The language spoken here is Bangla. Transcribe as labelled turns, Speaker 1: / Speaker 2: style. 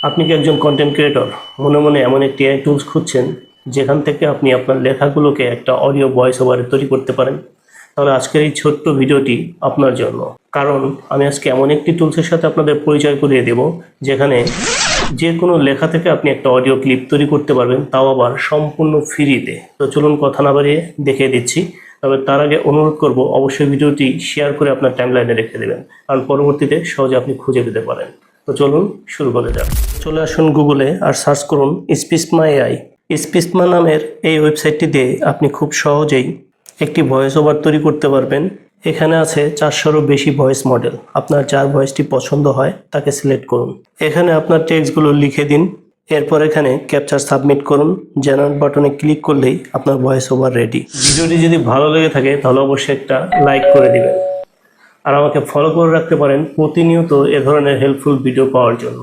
Speaker 1: আপনি কি একজন কন্টেন্ট ক্রিয়েটর মনে মনে এমন একটি এআই টুলস খুঁজছেন যেখান থেকে আপনি আপনার লেখাগুলোকে একটা অডিও ভয়েস ওভারে তৈরি করতে পারেন? তাহলে আজকের এই ছোট্ট ভিডিওটি আপনার জন্য। কারণ আমি আজকে এমন একটি টুলসের সাথে আপনাদের পরিচয় করিয়ে দেব যেখানে যে কোনো লেখা থেকে আপনি একটা অডিও ক্লিপ তৈরি করতে পারবেন, তাও আবার সম্পূর্ণ ফ্রিতে। তো চলুন কথা না বাড়িয়ে দেখিয়ে দিচ্ছি। তবে তার আগে অনুরোধ করব, অবশ্যই ভিডিওটি শেয়ার করে আপনার টাইমলাইনে রেখে দেবেন, কারণ পরবর্তীতে সহজে আপনি খুঁজে পেতে পারেন। তো চলুন শুরু করা যাক। চলে আসুন গুগলে আর সার্চ করুন স্পিচমা এআই। স্পিচমা নামের এই ওয়েবসাইটটিতে আপনি খুব সহজেই একটি ভয়েস ওভার তৈরি করতে পারবেন। এখানে আছে 400-এরও বেশি ভয়েস মডেল। আপনার যার ভয়েসটি পছন্দ হয় তাকে সিলেক্ট করুন। এখানে আপনার টেক্সটগুলো লিখে দিন, এরপর এখানে ক্যাপচার সাবমিট করুন। জেনারেট বাটনে ক্লিক করলেই আপনার ভয়েস ওভার রেডি। ভিডিওটি যদি ভালো লেগে থাকে তাহলে অবশ্যই একটা লাইক করে দিবেন, আর আমাকে ফলো করে রাখতে পারেন প্রতিনিয়ত এ ধরনের হেল্পফুল ভিডিও পাওয়ার জন্য।